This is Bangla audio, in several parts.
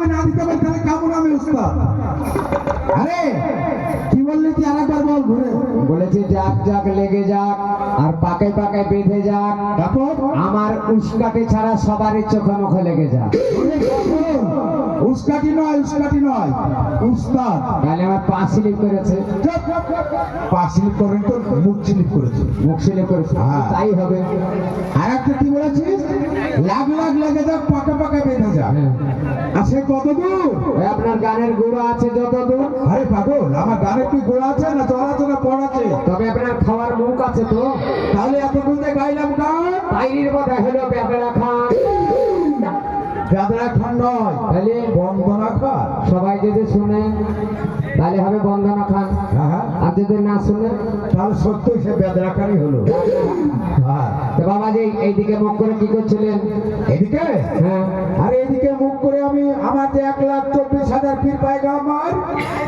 আমি না দিতে পারি তাহলে কেমন আমি উস্তাদ? আরে কি বললি তুই আরেকবার বল ঘুরে। বলেছি যাক যাক লেগে যাক আর পাকে পাকে বেঁধে যাক, তারপর আমার উস্কাটি ছাড়া সবারই চোখে মুখে লেগে যাক। উস্কাটি নয়, উস্কাটি নয়, উস্তাদ। তাহলে আমার পা স্লিপ করেছে, পা স্লিপ করেন তো মুখ স্লিপ করেছে। মুখ স্লিপ করেছে, হ্যাঁ। তাই হবে। আর একটা কি বলেছিস? লাখ লাখ লেগে যাক পাকা পাকা বেঁধে যাক। হ্যাঁ। আর সে কত দূর? ওই আপনার গানের গুঁড়ো আছে যত দূর, আরে পাগল, আমার গানের কি গোড়া আছে না চলাচল না পড় আছে? তবে আপনার খাওয়ার মুখ আছে তো। তাহলে এতক্ষণ যে গাইলাম গান তাইরির কথা হলো বেপেরা খান। বেদনা খান নয়, তাহলে বন্দনা খান। সবাই যদি শুনে তাহলে হবে বন্দনা খান, হ্যাঁ, আর যদি না শুনে তাহলে সত্যই সে বেদনা খানই হলো। হ্যাঁ, তো বাবাজি এইদিকে মুখ করে কি করছিলেন? এদিকে হ্যাঁ, আর এদিকে মুখ করে আমি আমার যে 1,24,000 পীর পায়গা আমার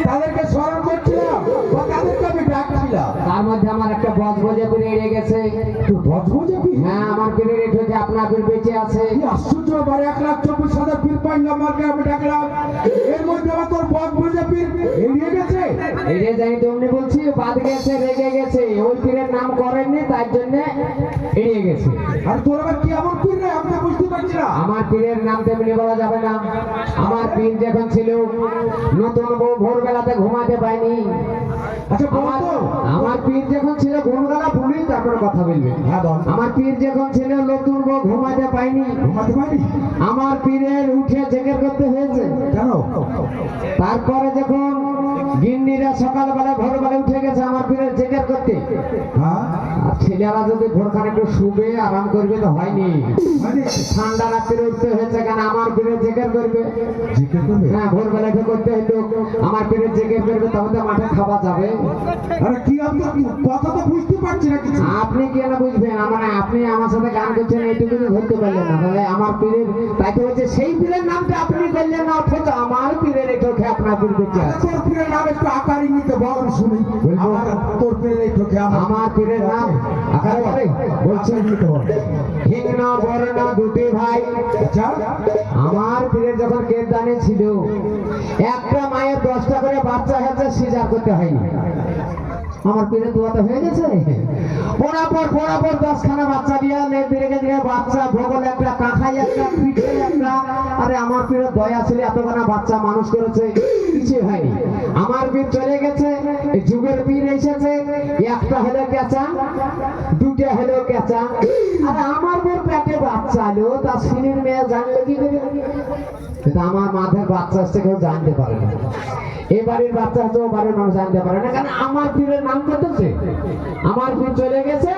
তাদেরকে স্মরণ করছিলাম বা তাদেরকে আমি ডাকছিলাম। তার মধ্যে আমার একটা বজবজে পীর এড়ে গেছে। তুই বজবজে পীর? হ্যাঁ, আমার পীরের রেট হয়েছে, আপনার পীর বেঁচে আছে। কি আশ্চর্য ব্যাপার, 1,24,000 পীর পায়গা আমাকে আমি ডাকলাম, এর মধ্যে আবার তোর বজবজে পীর এড়িয়ে গেছে। এড়ে যাই তেমনি বলছি, বাদ গেছে, রেগে গেছে, ওই পীরের নাম করেননি তার জন্য এড়িয়ে গেছে। আর তোর আবার কি এমন পীর রে, আমি তো বুঝতে পারছি না। আমার পীরের নাম তেমনি বলা যাবে না। আমার পীর যখন ছিল নতুন বউ ভোরবেলাতে ঘুমাতে পায়নি। আচ্ছা বল আমার তো। আমার পীর যখন ছিল ভোরবেলা ভুলি তারপরে কথা বলবে। হ্যাঁ বল। আমার পীর যখন ছিল নতুন বউ ঘুমাতে পায়নি। ঘুমাতে পারি? আমার পীরের উঠে জেকের করতে হয়েছে। কেন? তারপরে যখন গিন্নিরা সকালবেলা ভোরবেলা উঠে গেছে আমার পীরের জেকের করতে, হ্যাঁ, আর ছেলেরা যদি ভোরখানে একটু শুবে আরাম করবে তো হয়নি। মানে ঠান্ডা রাত্রে উঠতে হয়েছে, কেন আমার পীরের জেকের করবে। জিজ্ঞেস করবে? হ্যাঁ, ভোরবেলা উঠে করতে হতো, আমার পীরের জেকের করবে, তবে তো মাঠে খাওয়া যাবে। আরে কি আমি তো কথা তো বুঝতে পারছি না কিছু। আপনি কেন বুঝবেন? আপনি আমার সাথে গান করছেন এইটুকু ধরতে পারলেন না, তাহলে আমার পীরের তাই তো হচ্ছে সেই পীরের নামটা আপনি করলেন না, অথচ আমার পীরের এই চোখে আপনার পীর বেঁচে আরে আছে। তোর পীরের নাম একটু আকার ইঙ্গিতে বল আমি শুনি। বলবো? আমার তোর পীরের এই চোখে আমার পীরের নাম আকারে বলে বলছে ইঙ্গিতে বল। হিংন বর্ণ দুটি ভাই। আচ্ছা, আমার পীরের যখন কেদানে ছিল একটা মায়ের 10টা করে বাচ্চা হয়েছে, সিজার করতে হয়নি। আমার পীরের দোয়াতে হয়ে গেছে, পরাপর 10খানা বাচ্চা দিয়া ধীরে ধীরে বাচ্চা ভোগল একটা, কাঁখাই একটা, পিঠে একটা। আরে আমার পীরের দয়া ছিল, এতখানা বাচ্চা মানুষ করেছে, কিছু হয়নি। আমার পীর চলে গেছে, এই যুগের পীর এসেছে, একটা হলো কেঁচা, দুটা হলো কেঁচা। আরে আমার পীর পেটে বাচ্চা আলো, তার সিনির মেয়ে জানলো কি করে? কিন্তু আমার মাথায় বাচ্চা আসছে, কেউ জানতে পারে না। এ বাড়ির বাচ্চা হচ্ছে ও বাড়ির মানুষ জানতে পারে না, কারণ আমার পীরের নাম করতেছে। আমার পীর চলে গেছে,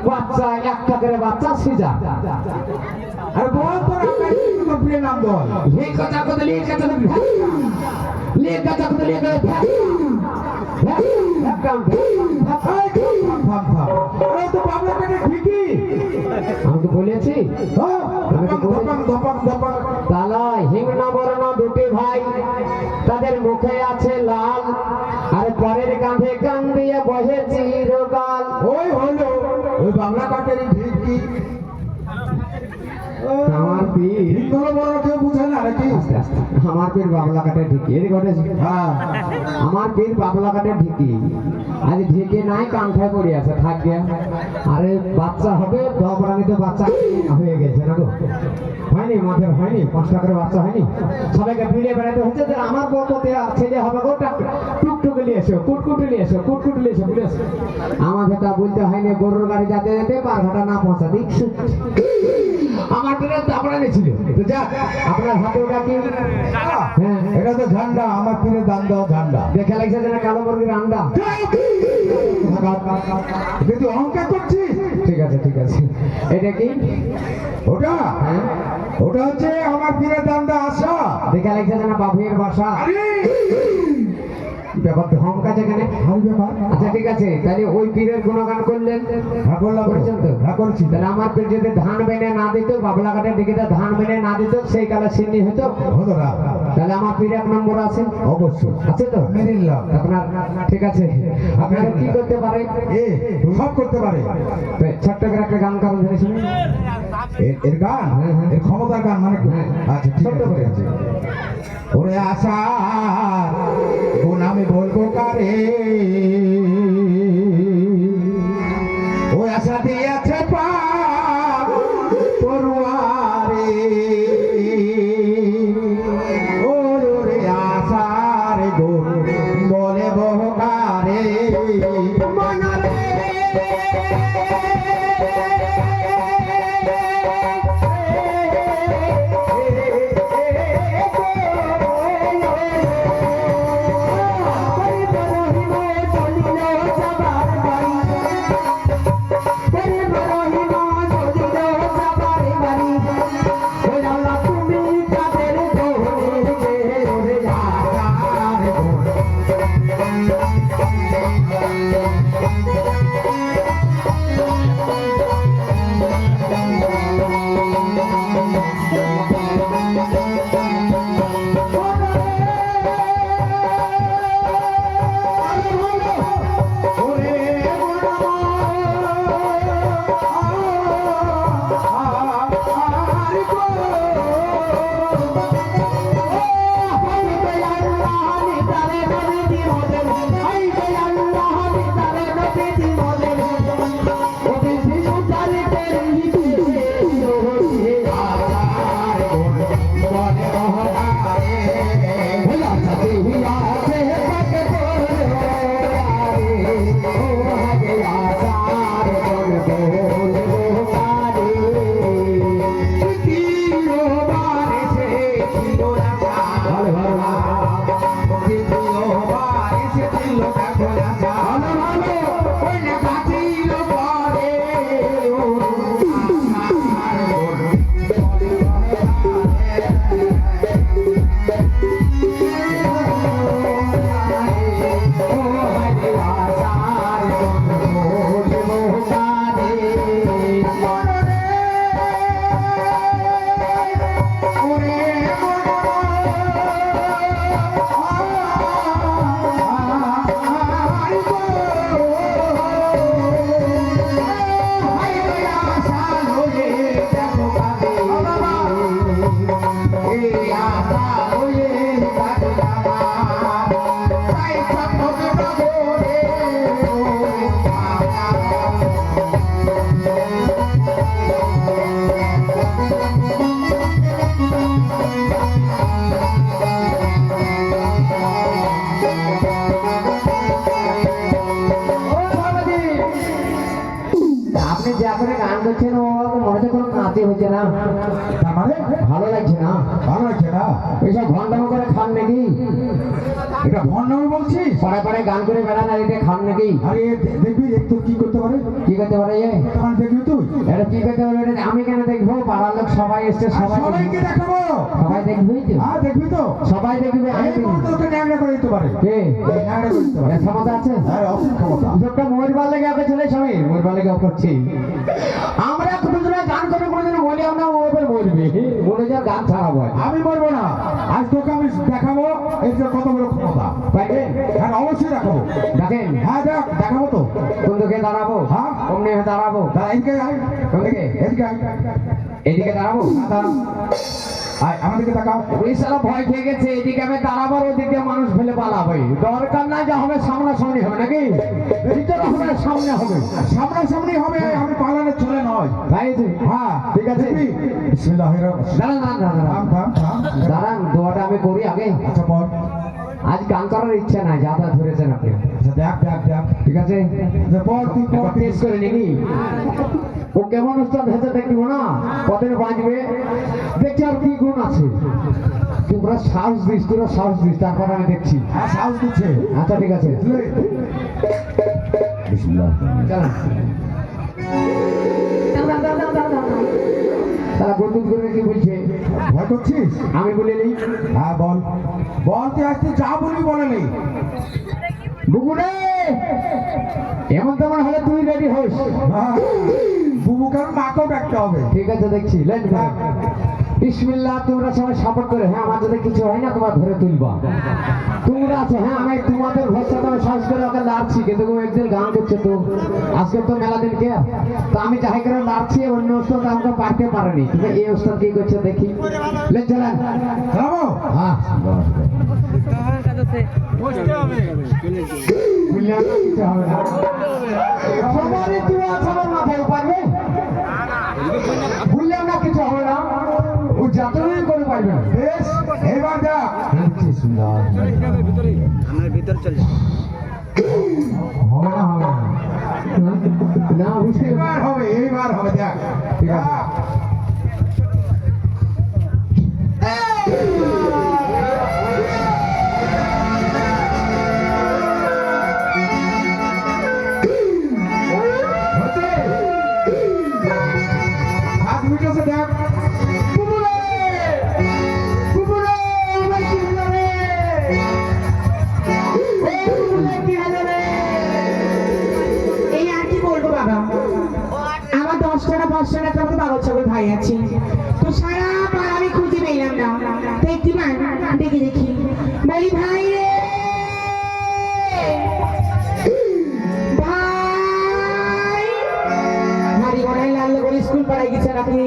বাচ্চা একটা করে বাচ্চা সিজা। আরে বল তোর আকার ইঙ্গিতে তোর পীরের নাম বল। লে কথা কথা লে কথা লে কথা কথা লে কথা। থাম থাম। আরে তো বাবলা কেটে ঠিকই। আমি তো বলেছি হ্যাঁ, ধপাং ধপাং ধপাং। তালায় হিংন বর্ণ দুটি ভাই, তাদের মুখে আছে লাল, আর পরের কাঁধে কান দিয়ে বসে চিরকাল। ওই হলো ওই বাংলা কাঠের ঠিকই। আমার পীর হিন্দু বড় কেউ বুঝে না নাকি? আস্তে আস্তে, আমার পীর বাবলা কাটে ঢিকি, এর ঘটেছে। হ্যাঁ, আমার পীর বাবলা কাটে ঢিকি, আজ ঢিকি নাই, কান্থায় পড়ে আছে, থাকবে। আরে বাচ্চা হবে, দবরানিতে বাচ্চা হয়ে গেছে না গো, হয়নি? মাঠের হয়নি, 5টা করে বাচ্চা হয়নি, সবাইকে ভিড়ে বেড়াতে হচ্ছে যে আমার বউ তো ছেলে হবে গো, টুকটুকে নিয়ে এসো, কুটকুটে নিয়ে এসো, কুটকুটে নিয়ে এসো, বলে এসো। আমাকে তা বলতে হয়নি, গরুর গাড়ি যেতে যেতে পারঘাটা না পৌঁছা দিক। আমার পীরের দাবড়ানি ছিল। তো যাক, আপনার হাতে ওটা কি? হ্যাঁ, এটা তো ঝান্ডা, আমার পীরের দান দাও ঝান্ডা। দেখে লাগছে যে না কালো মুরগির আন্ডা। কিন্তু অহংকার করছিস। ঠিক আছে ঠিক আছে, এটা কি? ওটা হ্যাঁ, ওটা হচ্ছে আমার পীরের দান্দা আশা। দেখে লাগছে যে না বাবুয়ের বাসা। আরে ব্যাপার ধমকা যেখানে। ভারী ব্যাপার। আচ্ছা ঠিক আছে, তাহলে ওই পীরের গুণগান করলেন। হ্যাঁ করলাম, করেছেন তো? হ্যাঁ করেছি। তাহলে আমার পীর যদি ধান বেনে না দিত, বাবলা ঘাটের দিকে ধান বেনে না দিত, সেই কালে সিন্নি হতো। হতো না। তাহলে আমার পীর 1 নম্বর আছে, অবশ্যই আছে তো? মেনে নিলাম। আপনার ঠিক আছে, আপনারা কি করতে পারে? এ সব করতে পারে। ছোট্ট করে একটা গান কারণ ধরে শুনুন। এর গান, হ্যাঁ, হ্যাঁ। এর ক্ষমতার গান মানে কি? হ্যাঁ। আচ্ছা ঠিক ছোট্ট আছে, করে। ঠিক আছে। আশার গুণ আমি বলবো কারে, ওই আশা দিয়েছে পাপ পড়ুয়ারে, ওরে আশার গুণ বলে বহুকারে মনরে। আপনি যা করে গান করছেন ও মনে হচ্ছে কোনো নাচে হচ্ছে না, তার মানে ভালো লাগছে না। ভালো লাগছে না? এইসব ঘন্টামো করে খান নাকি? এটা ভণ্ডামি বলছিস? পাড়ায় পাড়ায় গান করে বেড়ান আর এটা খান নাকি? আরে দেখবি একটু কি করতে পারে, কি করতে পারে এ? তখন দেখবি তুই। এটা কি করতে পারে? এটা আমি কেন দেখবো? পাড়ার লোক সবাই এসছে, সবাই সবাইকে দেখাবো। সবাই দেখবি তো? হ্যাঁ দেখবি তো, সবাই দেখবে। আমি এই বলতে ওকে ন্যাংরা করে দিতে পারে। কে ন্যাংরা করে দিতে পারে। এর ক্ষমতা আছে? হ্যাঁ অসীম ক্ষমতা। সবটা মরিবার লেগে ওকে ছেলে স্বামী মরিবার লেগে করছি। আমরা কোনোদিন গান করে কোনোদিন বলি আমরা ও এবার মরবে বলে যা গান ছাড়াবো। আমি বলবো না, আজ তোকে আমি দেখাবো এই যে কত বড় ক্ষমতা। পাইবেন? হ্যাঁ অবশ্যই দেখাবো। দেখেন হ্যাঁ দেখাবো তো। কোন দিকে দাঁড়াবো? হ্যাঁ অমনি হয়ে দাঁড়াবো। দাঁড়া, এদিকে আয়। কোন দিকে? এদিকে আয়। এদিকে দাঁড়াবো? দাঁড়া। আয় আমাদেরকে দেখাও। ওই সালা ভয় খেয়ে গেছে, এদিকে আমি দাঁড়াবো আর ওদিকে মানুষ ফেলে পালাবে। দরকার নাই, যা হবে সামনাসামনি হবে নাকি? ভিতরে হবে না, সামনে হবে। সামনাসামনি হবে, আমি পালানোর ছেলে নয়। তাই তো? হ্যাঁ ঠিক আছে। বিসমিল্লাহির রহমানির রহিম। দাঁড়ান দাঁড়ান থাম দাঁড়ান থাম থাম। দাঁড়ান, দোয়াটা আমি করি আগে। আচ্ছা বল। আজ গান করার ইচ্ছা নাই, যা তা ধরেছেন আপনি। আচ্ছা দেখ। ঠিক আছে, আচ্ছা বল তুই বল। একবার টেস্ট করে নাকি ও কেমন উস্তাদ হয়েছে দেখব না, কতদিন বাঁচবে দেখছি আর কি গুণ আছে। তোমরা সাহস দিস তারপর আমি দেখছি। হ্যাঁ সাহস দিচ্ছে। আচ্ছা ঠিক আছে, বুঝলি? বিসমিল্লাহ। চালান। তারা বন্দুক করে কি বলছে? ভয় করছিস? আমি বলে নেই। হ্যাঁ বল বল, তুই আজকে যা বলবি বলে নেই। বুকুরে এমন তেমন হলে তুই রেডি হোস। হ্যাঁ, বুবু কারণ মাকেও ডাকতে হবে। ঠিক আছে দেখছি। লেন বিসমিল্লাহ। তোমরা সবাই সাপোর্ট করে, হ্যাঁ আমার যদি কিছু হয় না তোমার ধরে তুলবা। তোমরা আছে, হ্যাঁ আমি তোমাদের ভরসাতে আমি সাহস করে ওকে লাড়ছি, কিন্তু ও একদিন গান করছে তো আজকে তো মেলা দিন কে তো আমি যাই করে লাড়ছি, অন্য ওস্তাদ আমাকে পারতে পারেনি। কিন্তু এই ওস্তাদ কি করছে দেখি। লেন চলেন। যাবো। হ্যাঁ বুঝলাম না, কিছু হবে না। সবারই দোয়া সবার মাথায় পারবে, বুঝলাম না, কিছু হবে না। ও যতই করে পারবে। বেশ, এবার দেখ। কি সুন্দর। হবে না, হবে না। না, বুঝতে এইবার হবে দেখ। ঠিক আছে। হচ্ছে। হাত মিটেছে দেখ। কুকুরে! কুকুরে! আমার কি হলো রে? এই কুকুরে কি হলো রে? এই আর কি বলবো বাবা, আমার 10 টাকা 5 টাকা একটা মতো পাগল ছাগল ভাই আছে, তো সারা বার আমি খুঁজে পেলাম না, তো একটিবার ডেকে দেখি, বলি ভাই রে ভাই, ভারী মনে হয় লালনগর স্কুল পাড়ায় গেছে নাকি,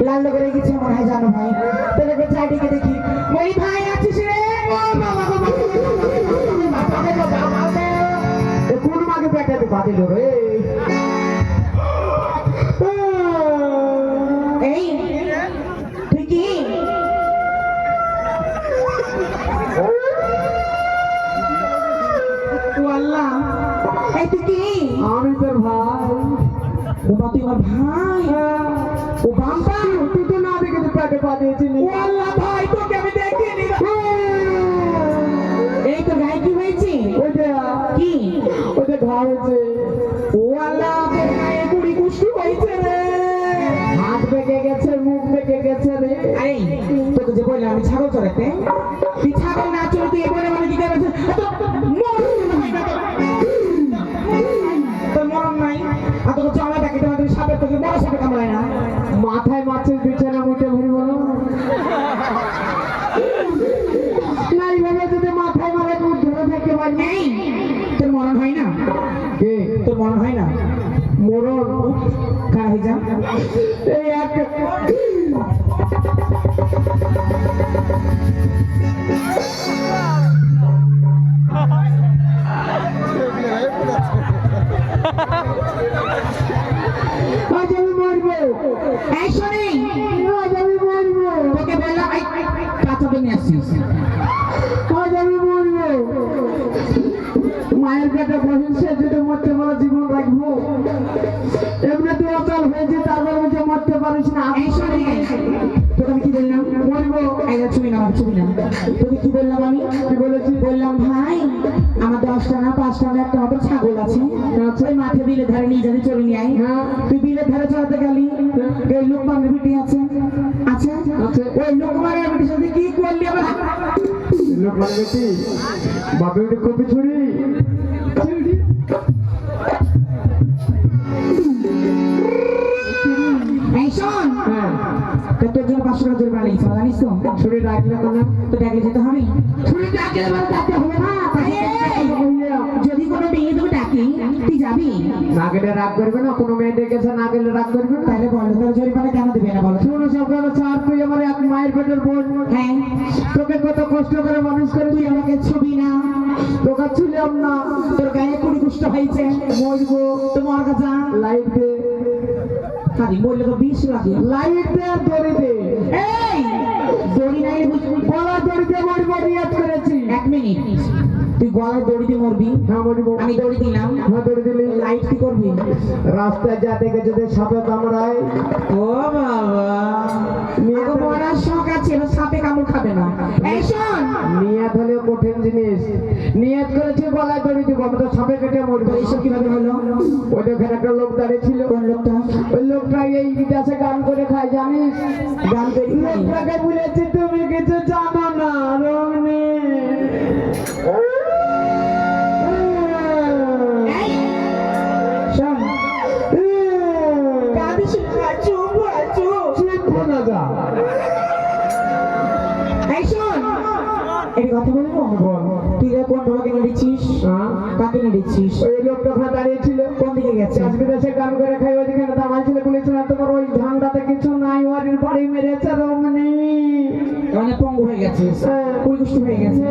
লালনগরে গেছে মনে হয় জানো ভাই, তোদেরকে চাই ডেকে দেখি, বলি ভাই আছিস রে? ও বাবা বাবা কোন মাকে পেটাতে পাতিল রে? এই তুই কি ও আল্লাহ, এই তুই কি? আমি তোর ভাই। ও মা, তুই আমার ভাই? ও বাবা, তুই তো না দেখে তো পেটে পাঠিয়েছিলি। ও আল্লাহ ভাই, তোকে আমি দেখিনি। এই তো গায়ে কি হয়েছে? ওইটা কি? ওইটা ঘা হয়েছে। ও আল্লাহ, তোর গায়ে কুড়ি কুষ্টি হয়েছে রে। হাত বেঁকে গেছে, মুখ বেঁকে গেছে রে। আরে তোকে যে বললাম আমি ছাগল চড়াতে, তুই ছাগল না চড়ে তুই বলে মানে কি করছিস? তোর মরণ নাই, আর তোকে জমা দেখে তোমার তুমি সাপের তোকে বড় সাপে কামড়ায় না। মাথায় মাছের বিছানা মুঠে ভরি বলো নাই ভাবে যদি মাথায় মারে মুখ ধরে থাকতে পারি। এই তোর মরণ হয় না? কে? তোর মরণ হয় না? মরণ কার হয়ে যা? এই একটা আজ আমি মরবো। এই শোনে, আজ আমি মরবো। তোকে বললাম এই কাঁচাতে নিয়ে আসছিস। আজ আমি মরবো। মায়ের পেটে বসে সে যদি মরতে পারো জীবন রাখবো। এমনি তুই অচল হয়েছে, তারপর বলছে মরতে পারিস না। এই শোনে, তোকে আমি কি বললাম? মরবো। এই যে ছবি না, ছবি না। তোকে কি বললাম আমি? কি বলেছি? বললাম ভাই আমার 10 টাকা 5 টাকা একটা মতো ছাগল আছে, ওই মাঠে বিলের ধারে নিয়ে যাতে চলে নিয়ে আয়। হ্যাঁ। তুই বিলের ধারে চড়াতে গেলি, এই লোকমানের বিটি আছে আছে আছে। ওই লোকমানের বিটির সাথে কি করলি আবার? লোকমান বেটি বাপের বেটি কপি ছুরি। এই শোন, হ্যাঁ, তো তোর জন্য 500 টাকা জোর বানিয়েছি জানিস তো? ছুরি ডাকলে তো না। তো ডাকলে যেতে হবে, ছুরি ডাকলে এবার ডাকতে হবে না। যদি কোনো মেয়ে তোকে ডাকি তুই যাবি? না গেলে রাগ করবে না, কোনো মেয়ে ডেকেছে না গেলে রাগ করবে না। তাহলে বলো তোর জরিমানা কেন দেবে না বলো? শোনো সব কথা ছাড়, তুই আমার এক মায়ের পেটের বোন। হ্যাঁ, তোকে কত কষ্ট করে মানুষ করে তুই আমাকে ছবি না, তোকে ছিলাম না। তোর গায়ে কুড়ি কুষ্ট হয়েছে, মরবো। তোমার কাছে লাইট দে, খালি বললে তো 20 লাগে। লাইট দে আর দড়ি দে। এই দড়ি নাই বুঝবি? গলা দড়িতে মরবো রিয়াজ করেছি। 1 মিনিট, তুই গলায় দড়ি দিয়ে মরবি, হ্যাঁ মরবো। আমি দড়ি দিলাম, হ্যাঁ দড়ি দিলি। লাইট কি করবি? রাস্তায় যা দেখে যদি সাপে কামড়ায়, ও বাবা, মেয়ে বড় শখ আছে, এবার সাপে কামড় খাবে না। এই শোন, নিয়ত হলে কঠিন জিনিস। নিয়ত করেছি গলায় দড়ি দিব, আমি তো সাপে কেটে মরবো। তো এইসব কিভাবে হলো? ওই দেখেন একটা লোক দাঁড়িয়ে ছিল। কোন লোকটা? ওই লোকটা এই বিদেশে গান করে খায় জানিস। গান করি খাই? লোকটাকে বলেছি তুমি কিছু জানো না রমনি। এই, শোন, কাঁদিস না, চুপ হ, চুপ। চুপ না যা। এই শোন, এই কথা বলবো? বল। তুই রে কোন বাবাকে নেড়েছিস? হ্যাঁ? কাকে নেড়েছিস? ওই লোকটা ওখানে দাঁড়িয়ে ছিল। কোন দিকে গেছে? দেশ বিদেশে গান করে খাই, ওইদিকে দামাল ছিল বলেছিল তোমার ওই ধানটাতে কিছু নাই, ওর বাড়ি মেরেছে রমনি। মানে পঙ্গু হয়ে গেছিস। হ্যাঁ। পরিকষ্ট হয়ে গেছে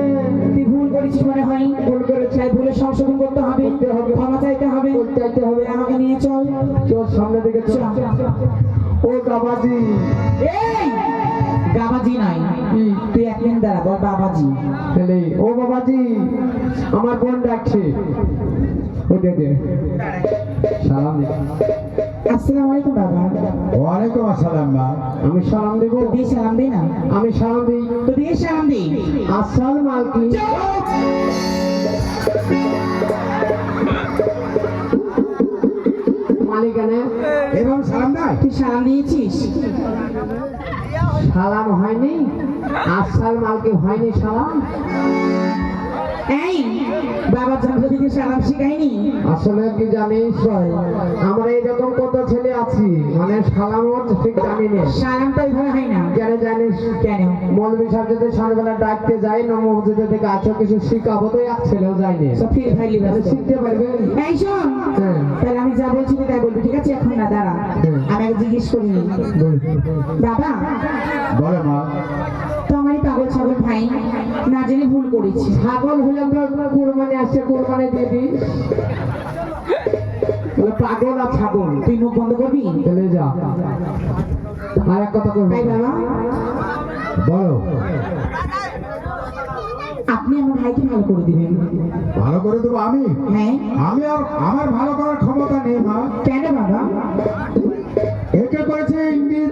তুই ভুল করেছিস মনে হয় ভুল করেছিস তাই ভুলের সংশোধন করতে হবে ক্ষমা চাইতে হবে আমাকে নিয়ে চল চল সামনে দিকে চল ও বাবাজি এই বাবাজি নাই তুই এক মিনিট দাঁড়া বল বাবাজি এলে ও বাবাজি আমার বোন ডাকছে ও দে দে সালাম দে আসসালামু আলাইকুম বাবা ওয়ালাইকুম আসসালাম মা। আমি সালাম দেব তো দিয়ে সালাম দে না আমি সালাম দিই তো দিয়ে সালাম দে আসসালামু আলাইকুম মালিকানে এরকম সালাম দেয়? তুই সালাম দিয়েছিস সালাম হয়নি আসসালামু আলাইকুম হয়নি সালাম এই বাবা জন্মদিনে সালাম শিখাইনি আসলে কি জানিস ভাই আমরা এরকম কত ছেলে আছি মানে সালামও ঠিক জানি না সালাম তো এইভাবে হয় না কেন জানিস কেন মৌলভী সাহেব যদি সন্ধ্যাবেলা ডাকতে যাই নমস্তে থেকে আছো কিছু শিখাবো তো এক ছেলেও যায়নি সব ফির ফাইলি তাহলে শিখতে পারবে এই শোন হ্যাঁ। তাহলে আমি যা বলছি তুই তাই বলবি ঠিক আছে এখন না দাঁড়া হ্যাঁ। আমি আগে জিজ্ঞেস করি বাবা বলে মা। তো আমার এই পাগল ছাগল ভাই না জেনে ভুল করেছি ছাগল হলে আমরা কোরবানি আসছে কোরবানি দিয়ে দিই বলে পাগল আর ছাগল তুই মুখ বন্ধ করবি চলে যা আর এক কথা করবো তাই বাবা বলো। আপনি আমার ভাইকে ভালো করে দিবেন ভালো করে দেবো আমি? হ্যাঁ আমি আর আমার ভালো করার ক্ষমতা নেই মা। কেন বাবা একে করেছে ইঙ্গিত,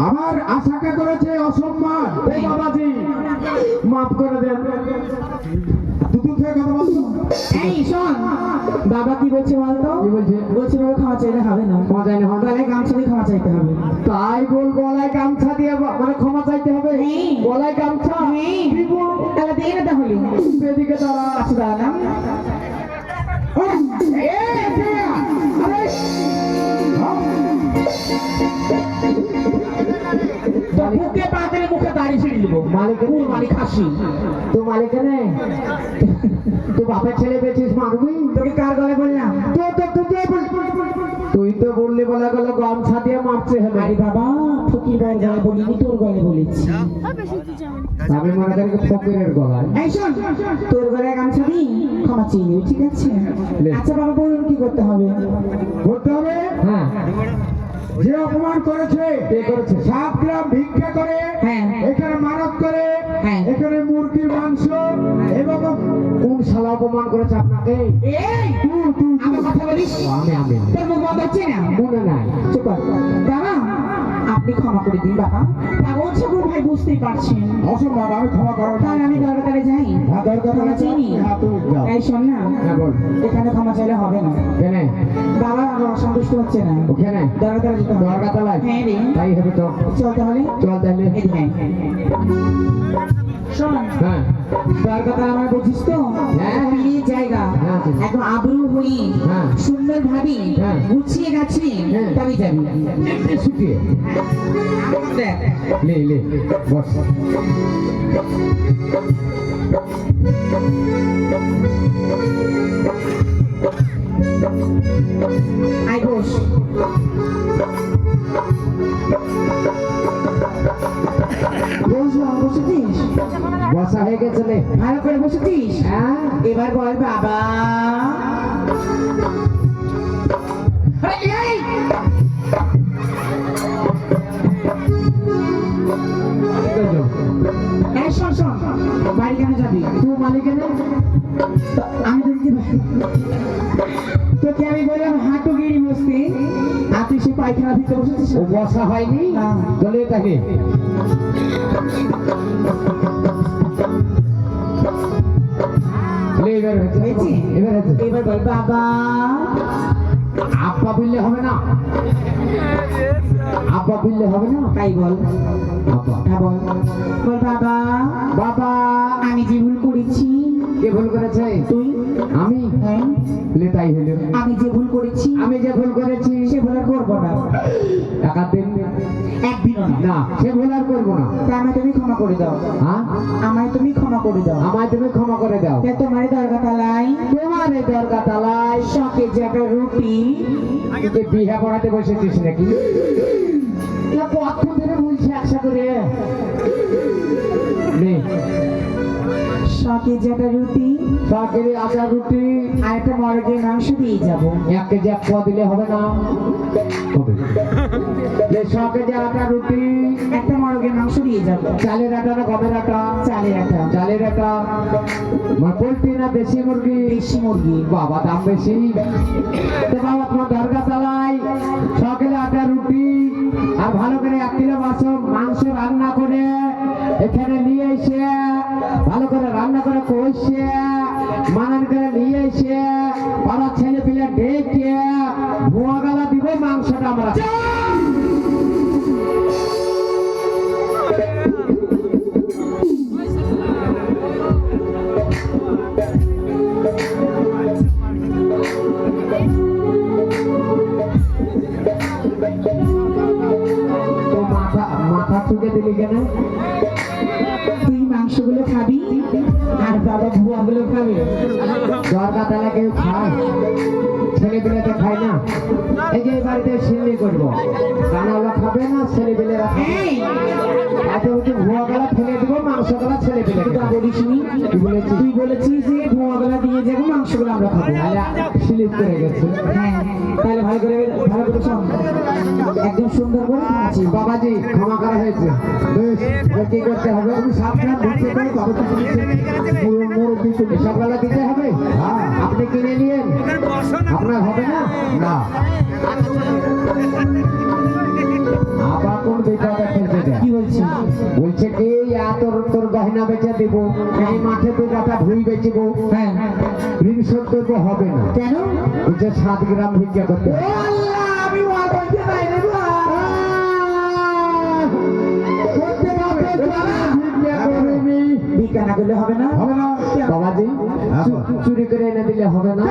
আমার আশাকে করেছে অসম্মান। ও বাবাজি মাফ করে দেন দুটো খেয়ে কথা বলছো? এই শোন বাবা কি বলছে বলতো কি বলছে? বলছে বাবা ক্ষমা চাইলে হবে না ক্ষমা চাইলে হবে না? গলায় গামছা দিয়ে ক্ষমা চাইতে হবে তাই বল গলায় গামছা দিয়ে মানে ক্ষমা চাইতে হবে হ্যাঁ। গলায় গামছা হ্যাঁ। দিব তাহলে দিয়ে না তাহলে এদিকে দাঁড়া আচ্ছা দাঁড়ালাম বুকে পাতের মুখে দাড়ি ছিঁড়ে দেবো মালিকের মালিক খাসি তো মালিকে নেই তো বাপের ছেলে পেয়েছিস মারবি তোকে কার গলায় বললাম তুই তো বললি বলে গেল গামছা দিয়ে মারছে হবে আরে বাবা ফকির ভাইয়ের গলায় বলিনি তোর গলায় বলেছি আমি মনে করি ফকিরের গলায় এই শোন তোর গলায় গামছা দিই ক্ষমা চেয়ে নিবি ঠিক আছে লে। আচ্ছা বাবা বলুন কি করতে হবে করতে হবে হ্যাঁ যে অপমান করেছে, কে করেছে? 7 গ্রাম ভিক্ষা করে, হ্যাঁ। এখানে মানত করে, হ্যাঁ। এখানে মুরগির মাংস এবং কোন শালা অপমান করেছে আপনাকে এই আমার কথা বলিস আমি তোর মুখ বন্ধ হচ্ছে না মনে নাই চুপ কর বাবা আপনি ক্ষমা করে দিন বাবা পাগল ছাগল ভাই বুঝতেই পারছেন অসম্ভব, আমি ক্ষমা করো না। তাহলে আমি দরকারে যাই হ্যাঁ, দরকার ক্ষমা হলে চাইনি হ্যাঁ, তুমি যাও। এই শোন না হ্যাঁ বল এখানে ক্ষমা চাইলে হবে না কেনে বাবা আমার অসন্তুষ্ট হচ্ছে না ওখানে দরকারে যেতে হবে দরগা তলায় হ্যাঁ রে তাই হবে তো চল তাহলে চল তাহলে এদিকে আয়। শোন হ্যাঁ দরকারটা আমার বুঝিস তো হ্যাঁ। মিলিয়ে জায়গা হ্যাঁ, বুঝি। একদম আবরু হয়ে হ্যাঁ। সুন্দর ভাবি হ্যাঁ। গুছিয়ে গেছি হ্যাঁ। তবে যাবি ছুটিয়ে দেখ লে বস আই বস বসলাম বসেছিস বসা হয়ে গেছে লে ভালো করে বসেছিস হ্যাঁ এবার বল বাবা এই, এই! এই শোন শোন বাড়ি কেন যাবি তুই মালিকে নেই তো আমি দেখতে তোকে আমি বললাম হাঁটু গিরি বসতে আর তুই সে পায়খানা ভিতরে বসেছিস ও বসা হয়নি না। চলে তাকে এবার হয়েছে হয়েছে? এবার হয়েছে এবার বল বাবা আব্বা বললে হবে না আব্বা বললে হবে না তাই বল আব্বা হ্যাঁ বল বল বাবা বাবা আমি যে ভুল করেছি কে ভুল করেছে তুই আমি হ্যাঁ লে তাই হলো আমি যে ভুল করেছি আমি যে ভুল করেছি সে ভুল আর করবো না টাকা দিন একদিনও না না সে ভুল আর করবো না তা আমায় তুমি ক্ষমা করে দাও হ্যাঁ আমায় তুমি ক্ষমা করে দাও আমায় তুমি ক্ষমা করে দাও তা তোমার দরগা তালাই তোমার এই দরগা তালায় শখে যে একটা রুটি তুই বিহা পড়াতে বসেছিস নাকি কতক্ষণ ধরে বলছি একসা করে কেজি আটা রুটি সরকারি আটা রুটি আর একটা মরগের মাংস দিয়ে যাবো। 1 কেজি এক পোয়া দিলে হবে না? হবে। যে 100 কেজি আটা রুটি, একটা মরগের মাংস দিয়ে যাবো। চালের আটা না গমের আটা? চালের আটা। চালের আটা। পোলট্রি না দেশি মুরগি? দেশি মুরগি। বাবা দাম বেশি। তো বাবা তোমার দরগা তালাই 100 কিলো আটা রুটি আর ভালো করে 1 কিলো মাংস রান্না করে এখানে নিয়ে এসে ভালো করে রান্না করে কষে মানান করে নিয়ে এসে পাড়ার ছেলে পিলে ডেকে ধোঁয়া গালা দিব মাংসটা আমরা তো মাথা ঠুকে দিলি কেন? তুই মাংসগুলো খাবি আর বাবা ভুয়াগুলো খাবে। দরগা তালা কেউ খায়? ছেলে পিলে তো খায় না। এই যে এই বাড়িতে সিন্নি করবো, রান্নাওয়ালা খাবে না, ছেলে পিলেরা খাবে। এই তাতে হচ্ছে ভুয়া গলা ফেলে দেবো, মাংস গলা ছেলে পিলে তুই তো বলিসনি। তুই বলেছিস যে ভুয়াগুলো দিয়ে যাবো, মাংসগুলো আমরা খাবো। স্লিপ করে গেছে। হ্যাঁ, তাহলে ভালো করে শোন, একদম সুন্দর করে খাচ্ছি। বাবাজি ক্ষমা করা হয়েছে। বেশ, এবার কি করতে হবে? আমি সাবধান ধরতে পারি তবে তো মুরব্বী তুমি এসব বেলা দিতে হবে? হ্যাঁ। আপনি কিনে নিয়েন, আপনার হবে না? না আবার কোন বেটাটা খেলতে দেয়? কি বলছিস? বলছে কি তোর গহনা বেচে দিব, এই মাঠে 2 কাঠা ভুঁই বেচিব, হ্যাঁ, ঋণ শোধ করবো, হবে না। কেন? বলছে 7 গ্রাম ভিক্ষা করতে হবে। আমি ওয়ার করতে পারি না গো। করতে হবে, ভিক্ষা করিনি। ভিক্ষা না করলে হবে না? হবে না বাবাজি চুরি করে এনে দিলে হবে না?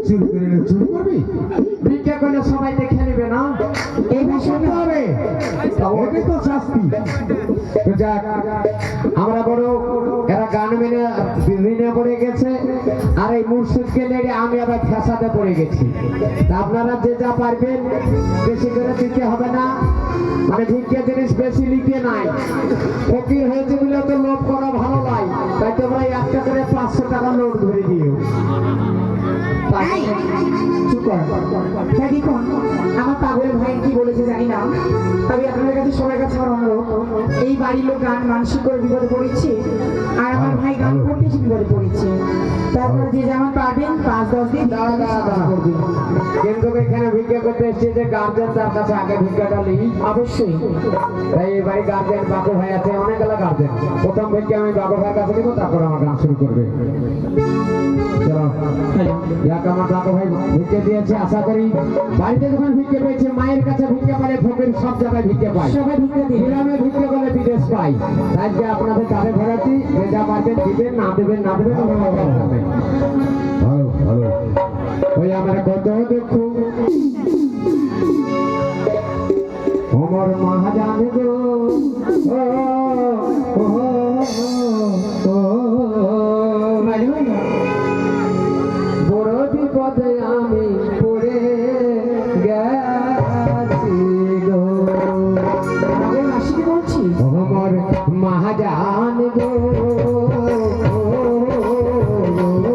চুরি করে এনে চুরি করবি? ভিক্ষা করলে সবাই দেখে নেবে না? এই ভাষাটা হবে। এটাই তো শাস্তি। তো যাক, আমরা বড় এরা গান মেনে ঋণে পড়ে গেছে, আর এই মুর্শিদকে নেড়ে আমি আবার ফ্যাসাদে পড়ে গেছি। তা আপনারা যে যা পারবেন বেশি করে দিতে হবে না, মানে ভিক্ষা জিনিস বেশি নিতে নাই। ফকির হয়েছে বলে তো লোভ করা ভালো নয়, তাই তোমরা একটা করে 500 টাকা নোট ধরে দিও। এই, চুপ কর। তাই দেখুন, আমার পাগলের ভাই কি বলেছে জানি না, তবে আপনাদের কাছে সবার কাছে আমার অনুরোধ, এই বাড়ির লোক গান মানসিক করে বিপদে পড়েছে, আর আমার ভাই গান করতে এসে বিপদে পড়েছে। তারপরে যে যেমন পারবেন 5-10 দিন করবেন। কিন্তু এখানে ভিক্ষা করতে এসছে যে গার্জেন, তার কাছে আগে ভিক্ষাটা নিই। অবশ্যই। তাই এই বাড়ি গার্জেন বাবু ভাই আছে, অনেকগুলো গার্জেন। প্রথম ভিক্ষা আমি বাবু ভাইয়ের কাছে দিব, তারপর আমার গান শুরু করবে। চলো, যাক আমার বাবু ভাই ভিক্ষা দিয়েছে, আশা করি বাড়িতে যখন ভিক্ষা পেয়েছে, মায়ের কাছে ভিক্ষা পারে, ফকির সব জায়গায় ভিক্ষা পায়। সবাই ভিক্ষা দিন। গ্রামে ভিক্ষা করলে বিদেশ পাই। তাই যে আপনাদের তাদের ধরাচ্ছি, যে যা পারবেন দিবেন, না দেবেন না দেবেন, কোনো কথা নেই। ভালো ভালো ওই আমরা কত দেখো আমার মহাজান গো, ও ও, ও, ও, বড় বিপদে